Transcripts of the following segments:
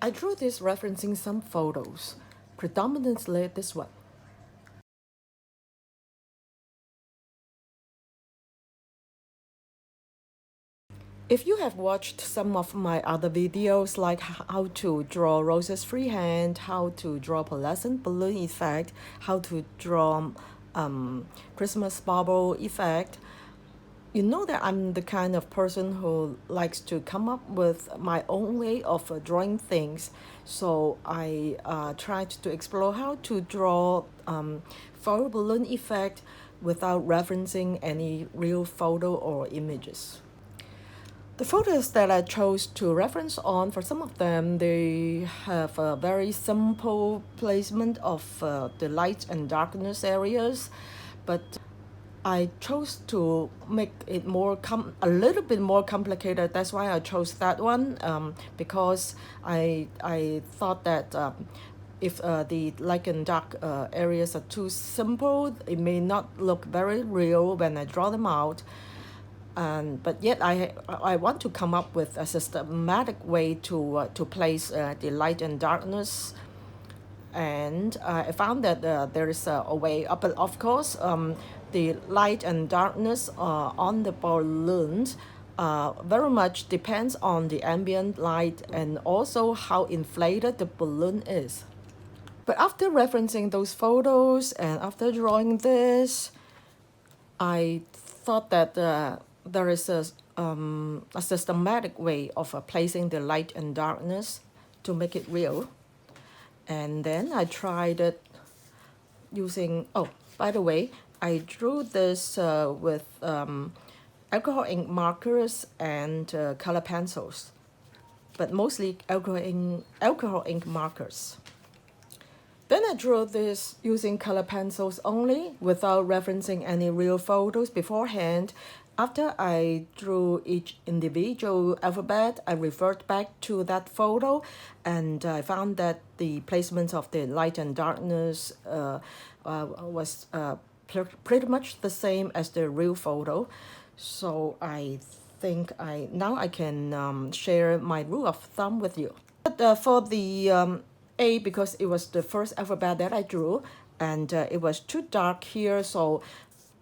I drew this referencing some photos, predominantly this one. If you have watched some of my other videos like how to draw roses freehand, how to draw pearlescent balloon effect, how to draw Christmas bubble effect, you know that I'm the kind of person who likes to come up with my own way of drawing things. So I tried to explore how to draw foil balloon effect without referencing any real photo or images. The photos that I chose to reference on, for some of them, they have a very simple placement of the light and darkness areas, but I chose to make it a little bit more complicated. That's why I chose that one, because I thought that if the light and dark areas are too simple, it may not look very real when I draw them out. But yet I want to come up with a systematic way to place the light and darkness, and I found that there is a way. But of course, the light and darkness on the balloons very much depends on the ambient light and also how inflated the balloon is. But after referencing those photos and after drawing this, I thought that there is a systematic way of placing the light and darkness to make it real. And then I tried it using, oh, by the way, I drew this with alcohol ink markers and color pencils, but mostly alcohol ink markers. Then I drew this using color pencils only without referencing any real photos beforehand. After I drew each individual alphabet, I referred back to that photo and I found that the placement of the light and darkness was pretty much the same as the real photo. So I think now I can share my rule of thumb with you. But for the A, because it was the first alphabet that I drew and it was too dark here, so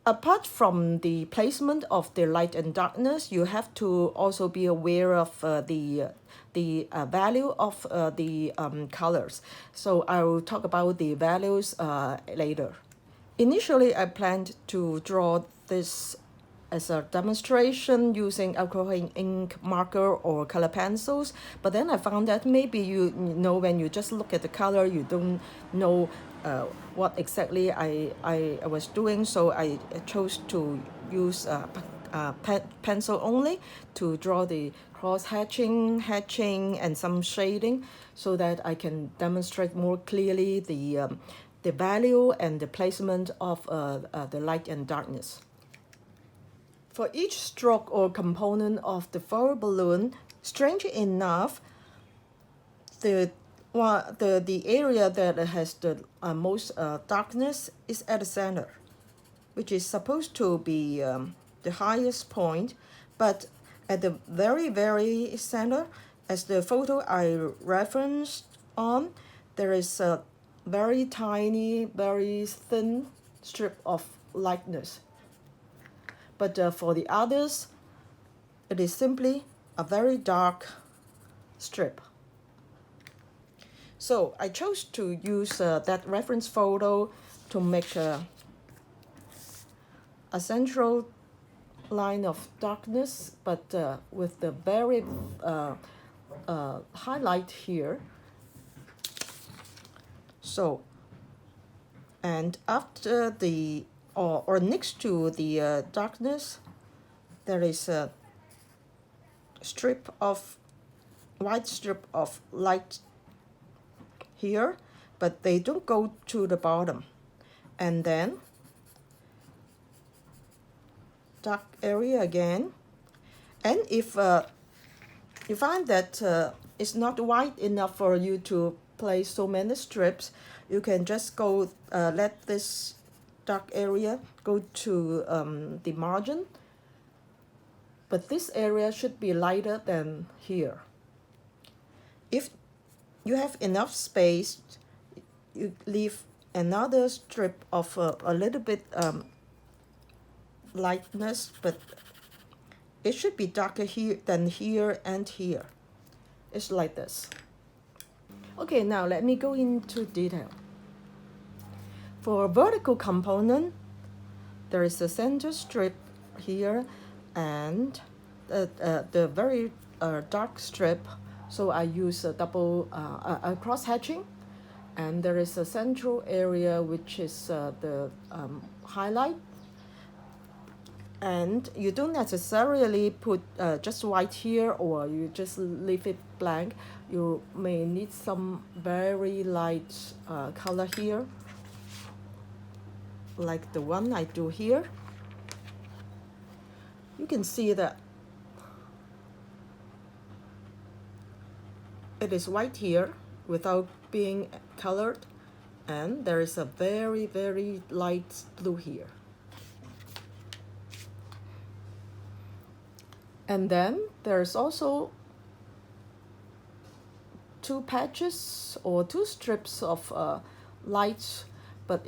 apart from the placement of the light and darkness, you have to also be aware of the value of the colors. So I will talk about the values later. Initially, I planned to draw this as a demonstration using alcohol ink marker or color pencils, but then I found that maybe you know when you just look at the color, you don't know what exactly I was doing, so I chose to use pencil only to draw the cross hatching, and some shading so that I can demonstrate more clearly the value and the placement of the light and darkness. For each stroke or component of the foil balloon, strangely enough, the area that has the most darkness is at the center, which is supposed to be the highest point, but at the very center, as the photo I referenced on, there is a very tiny, very thin strip of lightness. But for the others, it is simply a very dark strip. So I chose to use that reference photo to make a central line of darkness, but with the very highlight here. So, and after the, or next to the darkness, there is a white strip of light here, but they don't go to the bottom. And then dark area again. And if you find that it's not wide enough for you to place so many strips, you can just go let this dark area go to the margin. But this area should be lighter than here. If you have enough space, you leave another strip of a little bit lightness, but it should be darker here than here and here. It's like this. Okay, now let me go into detail. For a vertical component, there is a center strip here and the very dark strip. So I use a double cross hatching, and there is a central area which is the highlight. And you don't necessarily put just white here, or you just leave it blank. You may need some very light color here, like the one I do here. You can see that it is white here without being colored, and there is a very, very light blue here. And then there's also two patches or two strips of light, but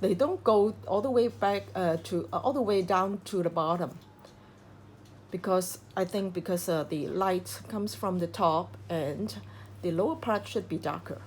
they don't go all the way back all the way down to the bottom, because I think because the light comes from the top and the lower part should be darker.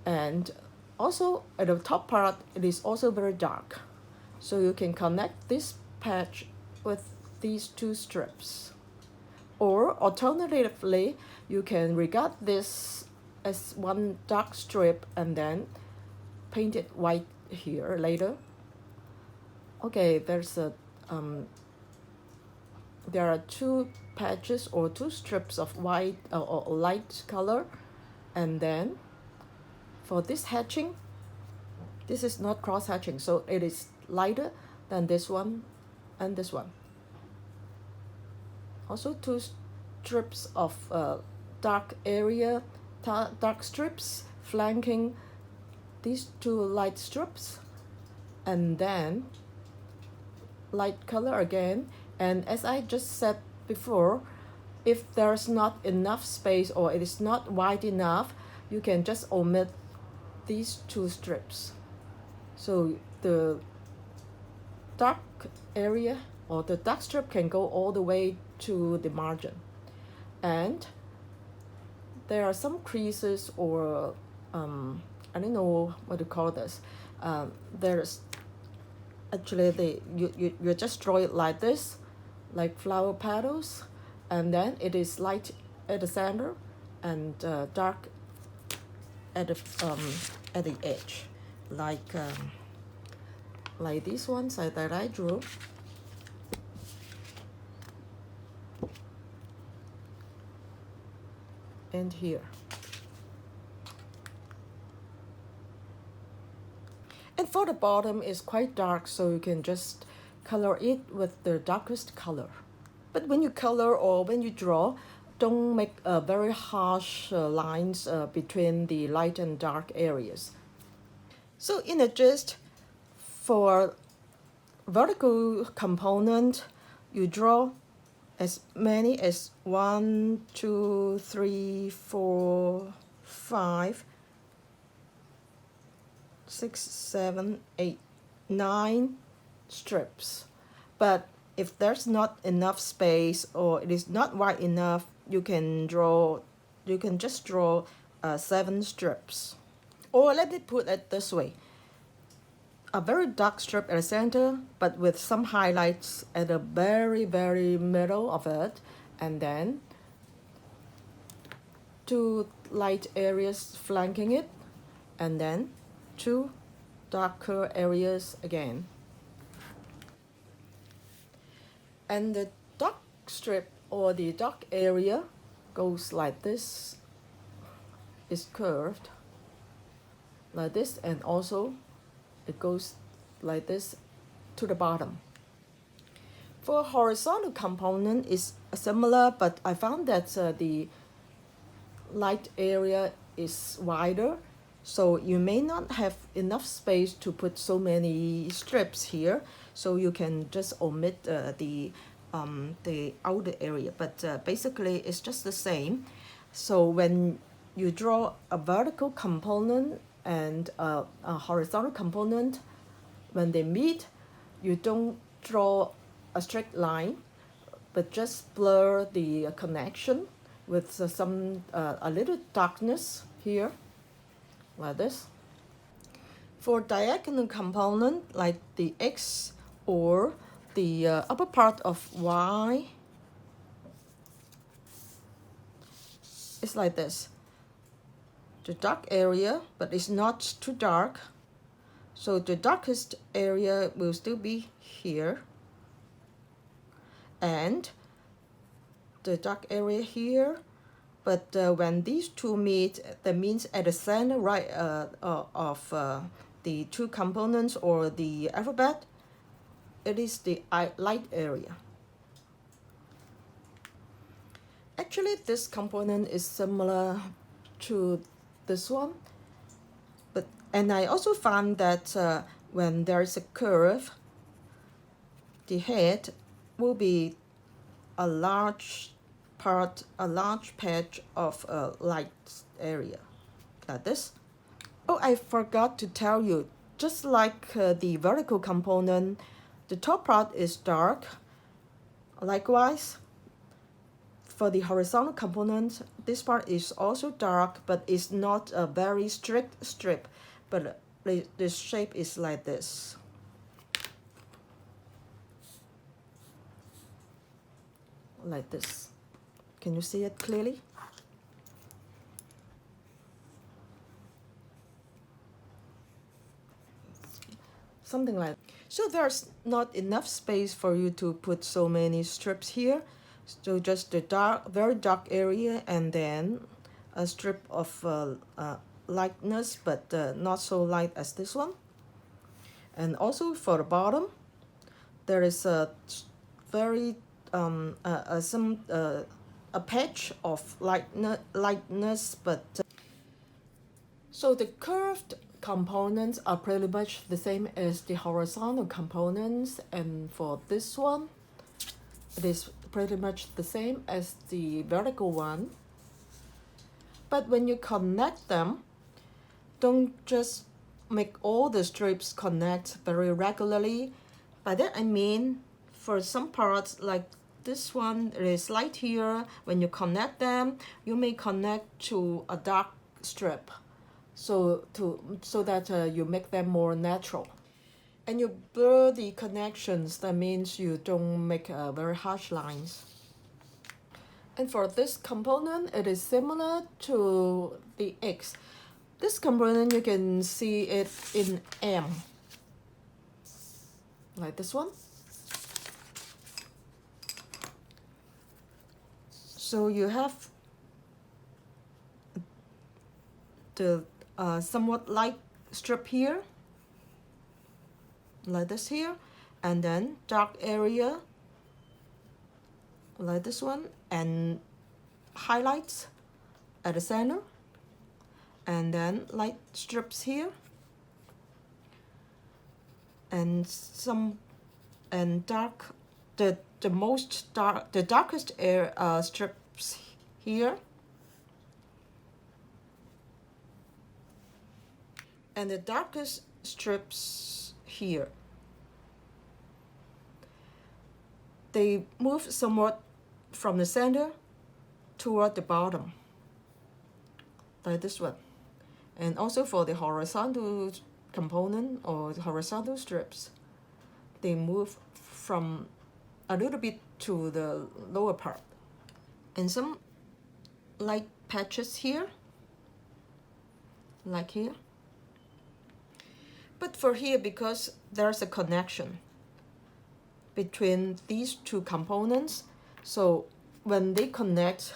And also at the top part, it is also very dark. So you can connect this patch with these two strips. Or alternatively, you can regard this as one dark strip and then paint it white here later. Okay, there are two patches or two strips of white or light color, and then for this hatching, this is not cross hatching, so it is lighter than this one and this one. Also two strips of dark area, dark strips flanking these two light strips, and then light color again. And as I just said before, if there's not enough space or it is not wide enough, you can just omit these two strips. So the dark area or the dark strip can go all the way to the margin. And there are some creases or I don't know what to call this. There's actually you just draw it like this, like flower petals, and then it is light at the center and dark at the edge, like these ones that I drew. And here. And for the bottom is quite dark, so you can just color it with the darkest color. But when you color or when you draw, don't make very harsh lines between the light and dark areas. So in a gist, for vertical component, you draw as many as 1, 2, 3, 4, 5, 6, 7, 8, 9 strips. But if there's not enough space or it is not wide enough, you can just draw 7 strips. Or let me put it this way: a very dark strip at the center, but with some highlights at the very, very middle of it, and then 2 light areas flanking it, and then 2 darker areas again. And the dark strip or the dark area goes like this, is curved like this, and also it goes like this to the bottom. For horizontal component is similar, but I found that the light area is wider, so you may not have enough space to put so many strips here, so you can just omit the outer area, but basically it's just the same. So when you draw a vertical component and a horizontal component, when they meet, you don't draw a straight line, but just blur the connection with some a little darkness here, like this. For diagonal component like the X or the upper part of Y, it's like this. The dark area, but it's not too dark. So the darkest area will still be here. And the dark area here. But when these two meet, that means at the center right of the two components or the alphabet, it is the light area. Actually, this component is similar to this one, and I also found that when there is a curve, the head will be a large patch of a light area, like this. Oh, I forgot to tell you, just like the vertical component, the top part is dark. Likewise, for the horizontal component, this part is also dark, but it's not a very strict strip, but the shape is like this. Like this. Can you see it clearly? Something like that. So there's not enough space for you to put so many strips here. So just the very dark area, and then a strip of lightness, but not so light as this one. And also for the bottom, there is a very a patch of lightness, but so the curved components are pretty much the same as the horizontal components, and for this one, it is pretty much the same as the vertical one. But when you connect them, don't just make all the strips connect very regularly. By that I mean, for some parts like this one, it is light here. When you connect them, you may connect to a dark strip, so that you make them more natural. And you blur the connections. That means you don't make very harsh lines. And for this component, it is similar to the X. This component, you can see it in M, like this one. So you have the somewhat light strip here, like this here, and then dark area, like this one, and highlights at the center, and then light strips here, and dark, the darkest strips here, and the darkest strips here. They move somewhat from the center toward the bottom, like this one. And also for the horizontal component or the horizontal strips, they move from a little bit to the lower part. And some light patches here, like here. But for here, because there's a connection between these two components, so when they connect,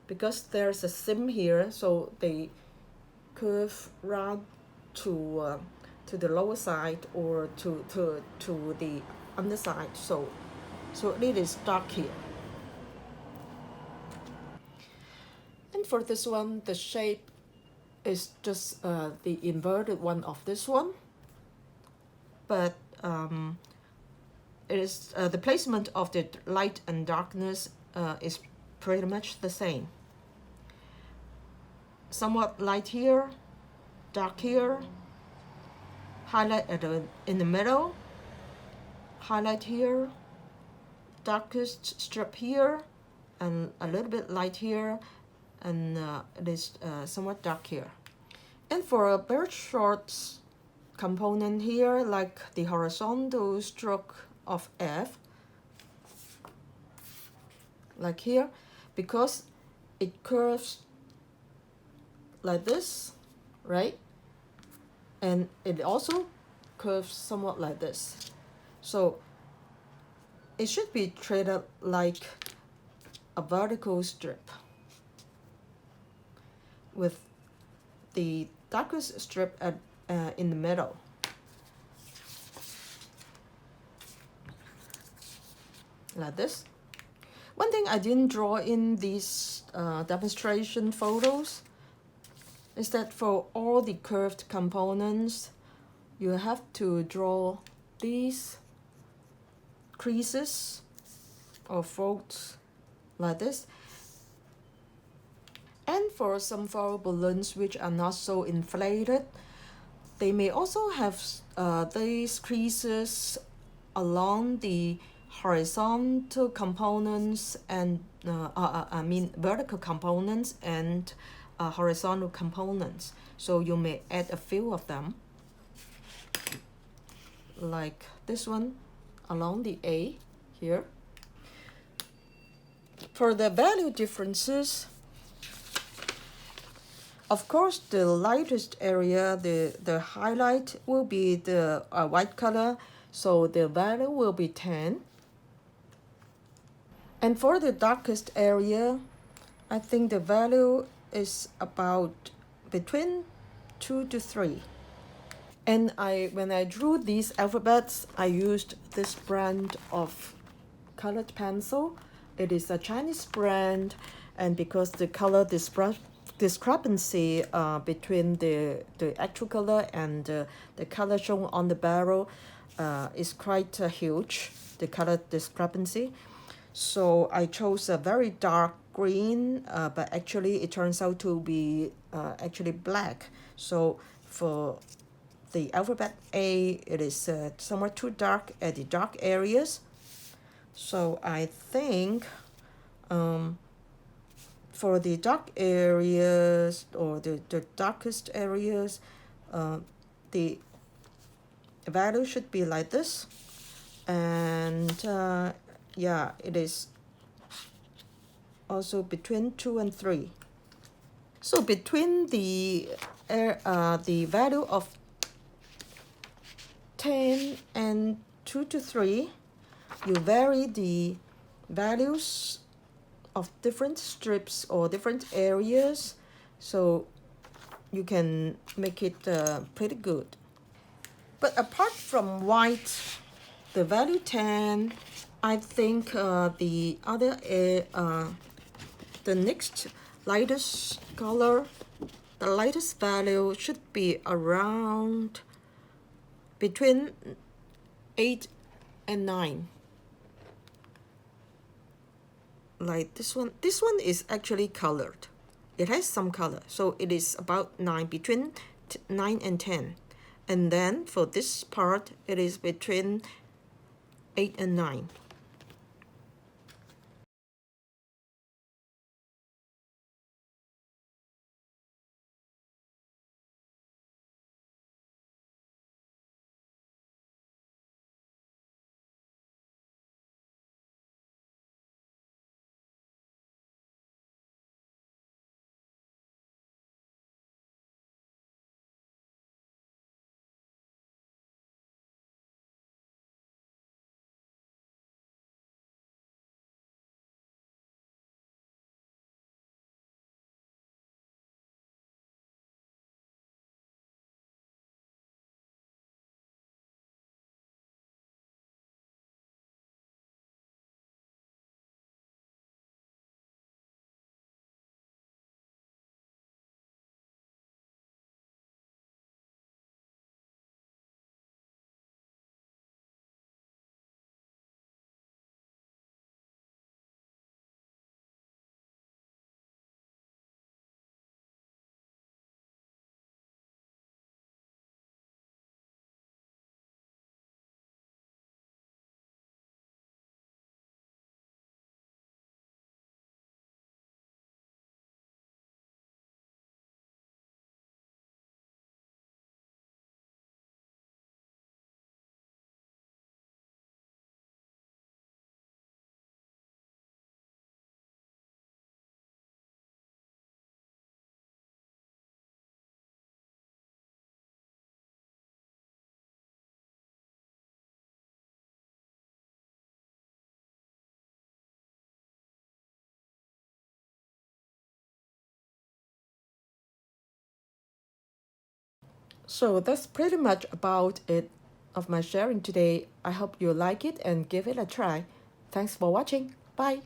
because there's a seam here, so they curve round to the lower side or to the underside, so it is dark here. And for this one, the shape is just the inverted one of this one, but it is the placement of the light and darkness is pretty much the same. somewhat light here, dark here, highlight in the middle, highlight here, darkest strip here, and a little bit light here, and it is somewhat dark here. And for a very short component here, like the horizontal stroke of F, like here, because it curves like this, right? And it also curves somewhat like this. So it should be treated like a vertical strip with the darkest strip in the middle. Like this. One thing I didn't draw in these demonstration photos is that for all the curved components, you have to draw these creases or folds like this. And for some foil balloons which are not so inflated, they may also have these creases along the horizontal components and vertical components and horizontal components. So you may add a few of them, like this one along the A here. For the value differences, of course, the lightest area, the highlight will be the white color, so the value will be 10. And for the darkest area, I think the value is about between 2 to 3. And when I drew these alphabets, I used this brand of colored pencil. It is a Chinese brand, and because the color discrepancy between the actual color and the color shown on the barrel is quite huge, the color discrepancy. So I chose a very dark green, but actually it turns out to be actually black. So for the alphabet A, it is somewhat too dark at the dark areas. So I think for the dark areas or the darkest areas, the value should be like this. And yeah, it is also between 2 and 3. So between the value of 10 and 2 to 3, you vary the values of different strips or different areas, so you can make it pretty good. But apart from white, the value 10, I think the next lightest color, the lightest value should be around between 8 and 9. Like this one. This one is actually colored. It has some color, so it is about 9, between 9 and 10. And then for this part, it is between 8 and 9. So that's pretty much about it of my sharing today. I hope you like it and give it a try. Thanks for watching. Bye.